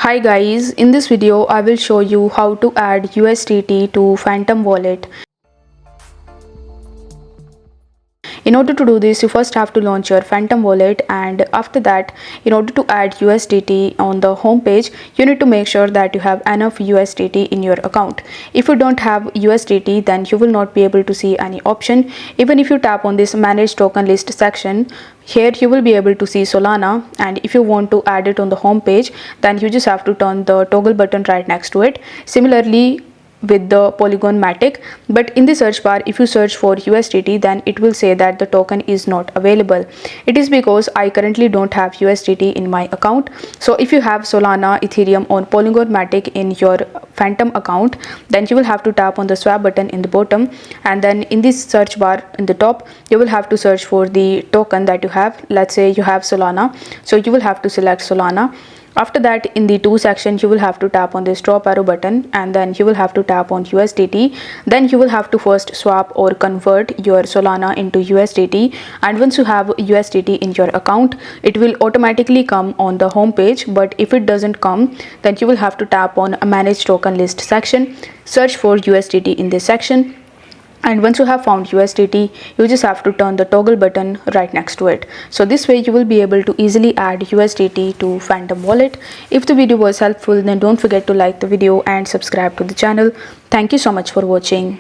Hi guys, in this video I will show you how to add USDT to Phantom wallet. In order to do this, you first have to launch your Phantom wallet, and after that, in order to add USDT on the home page, you need to make sure that you have enough USDT in your account. If you don't have USDT, then you will not be able to see any option. Even if you tap on this manage token list section, here you will be able to see Solana, and if you want to add it on the home page, then you just have to turn the toggle button right next to it. Similarly with the Polygon Matic, but in the search bar if you search for USDT, then it will say that the token is not available. It is because I currently don't have USDT in my account. So if you have Solana, Ethereum or Polygon Matic in your Phantom account, then you will have to tap on the swap button in the bottom, and then in this search bar in the top you will have to search for the token that you have. Let's say you have Solana, so you will have to select Solana. After that, in the to section, you will have to tap on this drop arrow button, and then you will have to tap on USDT. Then you will have to first swap or convert your Solana into USDT, and once you have USDT in your account, it will automatically come on the home page. But if it doesn't come, then you will have to tap on a manage token list section, search for USDT in this section, and once you have found USDT, you just have to turn the toggle button right next to it. So this way you will be able to easily add USDT to Phantom wallet. If the video was helpful, then don't forget to like the video and subscribe to the channel. Thank you so much for watching.